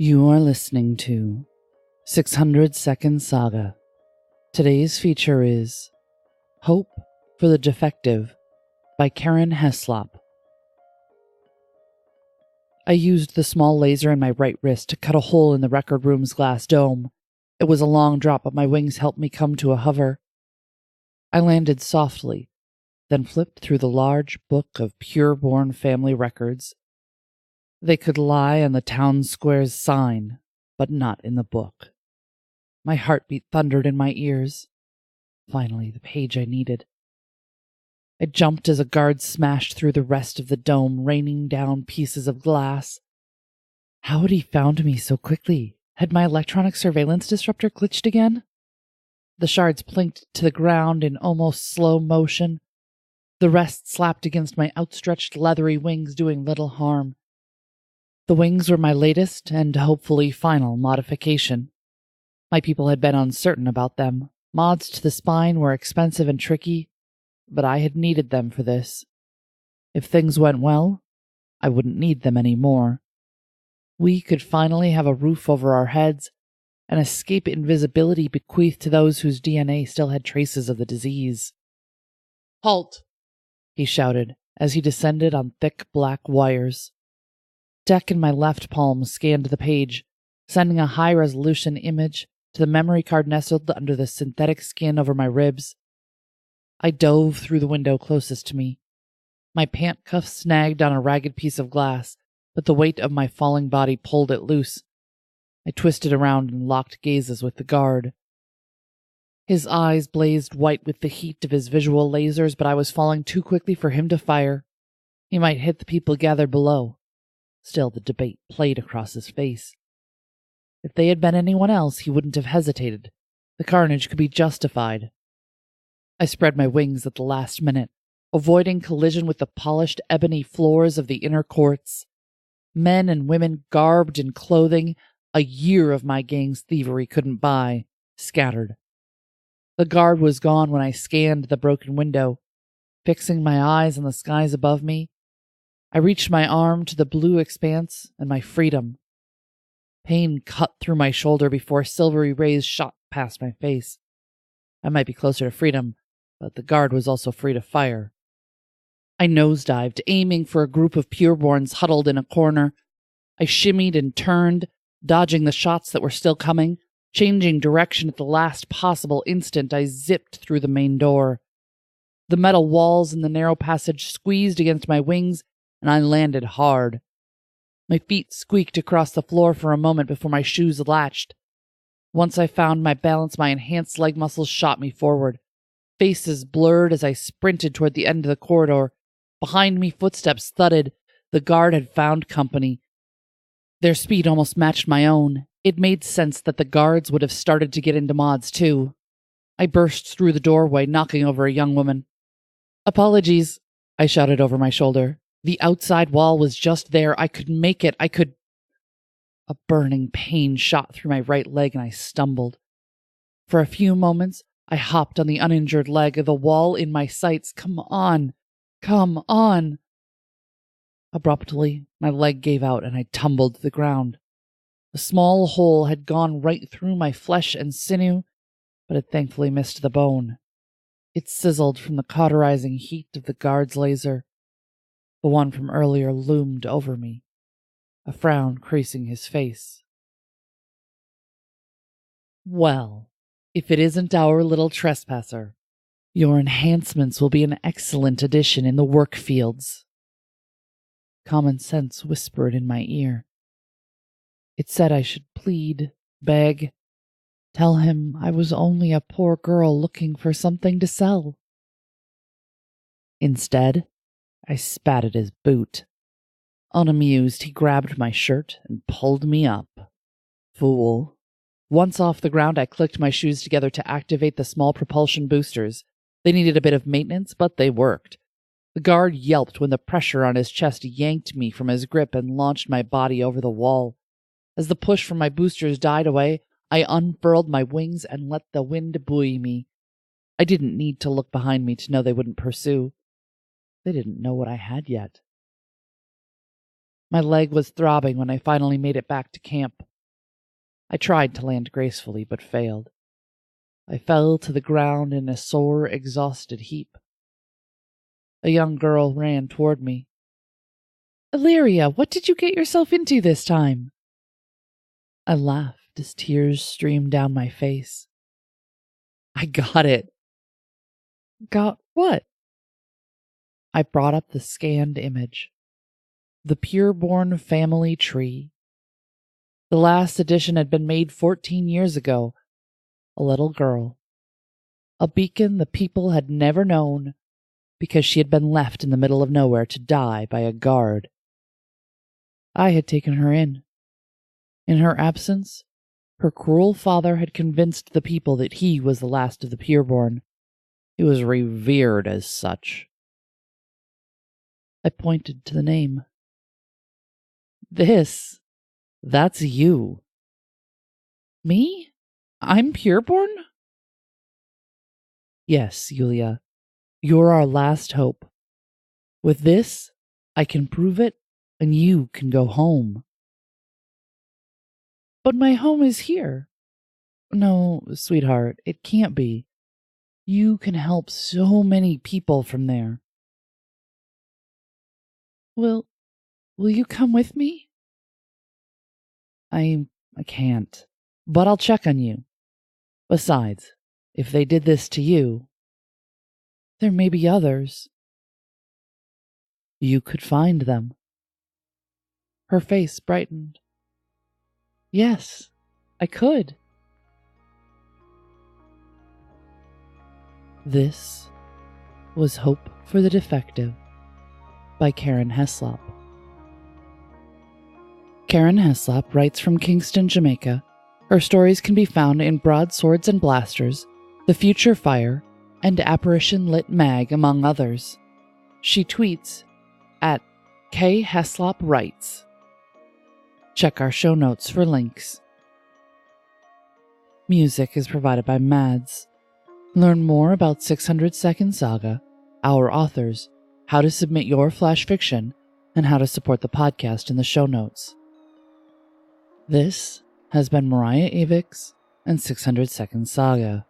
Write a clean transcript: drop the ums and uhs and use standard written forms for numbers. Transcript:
You are listening to 600 Saga. Today's feature is Hope for the Defective by Karen Heslop. I used the small laser in my right wrist to cut a hole in the record room's glass dome. It was a long drop, but my wings helped me come to a hover. I landed softly, then flipped through the large book of pure-born family records. They could lie on the town square's sign, but not in the book. My heartbeat thundered in my ears. Finally, the page I needed. I jumped as a guard smashed through the rest of the dome, raining down pieces of glass. How had he found me so quickly? Had my electronic surveillance disruptor glitched again? The shards plinked to the ground in almost slow motion. The rest slapped against my outstretched leathery wings, doing little harm. The wings were my latest and hopefully final modification. My people had been uncertain about them. Mods to the spine were expensive and tricky, but I had needed them for this. If things went well, I wouldn't need them anymore. We could finally have a roof over our heads and escape invisibility bequeathed to those whose DNA still had traces of the disease. "Halt!" he shouted as he descended on thick black wires. Deck in my left palm scanned the page, sending a high-resolution image to the memory card nestled under the synthetic skin over my ribs. I dove through the window closest to me. My pant cuff snagged on a ragged piece of glass, but the weight of my falling body pulled it loose. I twisted around and locked gazes with the guard. His eyes blazed white with the heat of his visual lasers, but I was falling too quickly for him to fire. He might hit the people gathered below. Still, the debate played across his face. If they had been anyone else, he wouldn't have hesitated. The carnage could be justified. I spread my wings at the last minute, avoiding collision with the polished ebony floors of the inner courts. Men and women garbed in clothing a year of my gang's thievery couldn't buy, scattered. The guard was gone when I scanned the broken window. Fixing my eyes on the skies above me, I reached my arm to the blue expanse and my freedom. Pain cut through my shoulder before silvery rays shot past my face. I might be closer to freedom, but the guard was also free to fire. I nosedived, aiming for a group of pureborns huddled in a corner. I shimmied and turned, dodging the shots that were still coming. Changing direction at the last possible instant, I zipped through the main door. The metal walls in the narrow passage squeezed against my wings, and I landed hard. My feet squeaked across the floor for a moment before my shoes latched. Once I found my balance, my enhanced leg muscles shot me forward. Faces blurred as I sprinted toward the end of the corridor. Behind me, footsteps thudded. The guard had found company. Their speed almost matched my own. It made sense that the guards would have started to get into mods, too. I burst through the doorway, knocking over a young woman. "Apologies," I shouted over my shoulder. The outside wall was just there. I could make it. A burning pain shot through my right leg and I stumbled. For a few moments, I hopped on the uninjured leg, the wall in my sights. Come on. Come on. Abruptly, my leg gave out and I tumbled to the ground. The small hole had gone right through my flesh and sinew, but it thankfully missed the bone. It sizzled from the cauterizing heat of the guard's laser. The one from earlier loomed over me, a frown creasing his face. "Well, if it isn't our little trespasser, your enhancements will be an excellent addition in the work fields." Common sense whispered in my ear. It said I should plead, beg, tell him I was only a poor girl looking for something to sell. Instead, I spat at his boot. Unamused, he grabbed my shirt and pulled me up. Fool. Once off the ground, I clicked my shoes together to activate the small propulsion boosters. They needed a bit of maintenance, but they worked. The guard yelped when the pressure on his chest yanked me from his grip and launched my body over the wall. As the push from my boosters died away, I unfurled my wings and let the wind buoy me. I didn't need to look behind me to know they wouldn't pursue. They didn't know what I had yet. My leg was throbbing when I finally made it back to camp. I tried to land gracefully, but failed. I fell to the ground in a sore, exhausted heap. A young girl ran toward me. "Illyria, what did you get yourself into this time?" I laughed as tears streamed down my face. "I got it." "Got what?" I brought up the scanned image. The Pureborn family tree. The last edition had been made 14 years ago. A little girl. A beacon the people had never known because she had been left in the middle of nowhere to die by a guard. I had taken her in. In her absence, her cruel father had convinced the people that he was the last of the Pureborn. He was revered as such. I pointed to the name. That's you." "Me? I'm Pureborn?" "Yes, Yulia. You're our last hope. With this, I can prove it, and you can go home." "But my home is here." "No, sweetheart, it can't be. You can help so many people from there." Will you come with me?" I can't, but I'll check on you. Besides, if they did this to you, there may be others. You could find them." Her face brightened. "Yes, I could." This was Hope for the Defective by Karen Heslop. Karen Heslop writes from Kingston, Jamaica. Her stories can be found in Broadswords and Blasters, The Future Fire, and Apparition Lit Mag, among others. She tweets at @KHeslopWrites. Check our show notes for links. Music is provided by Mads. Learn more about 600 Second Saga, our authors, how to submit your flash fiction, and how to support the podcast in the show notes. This has been Mariah Avix and 600 Second Saga.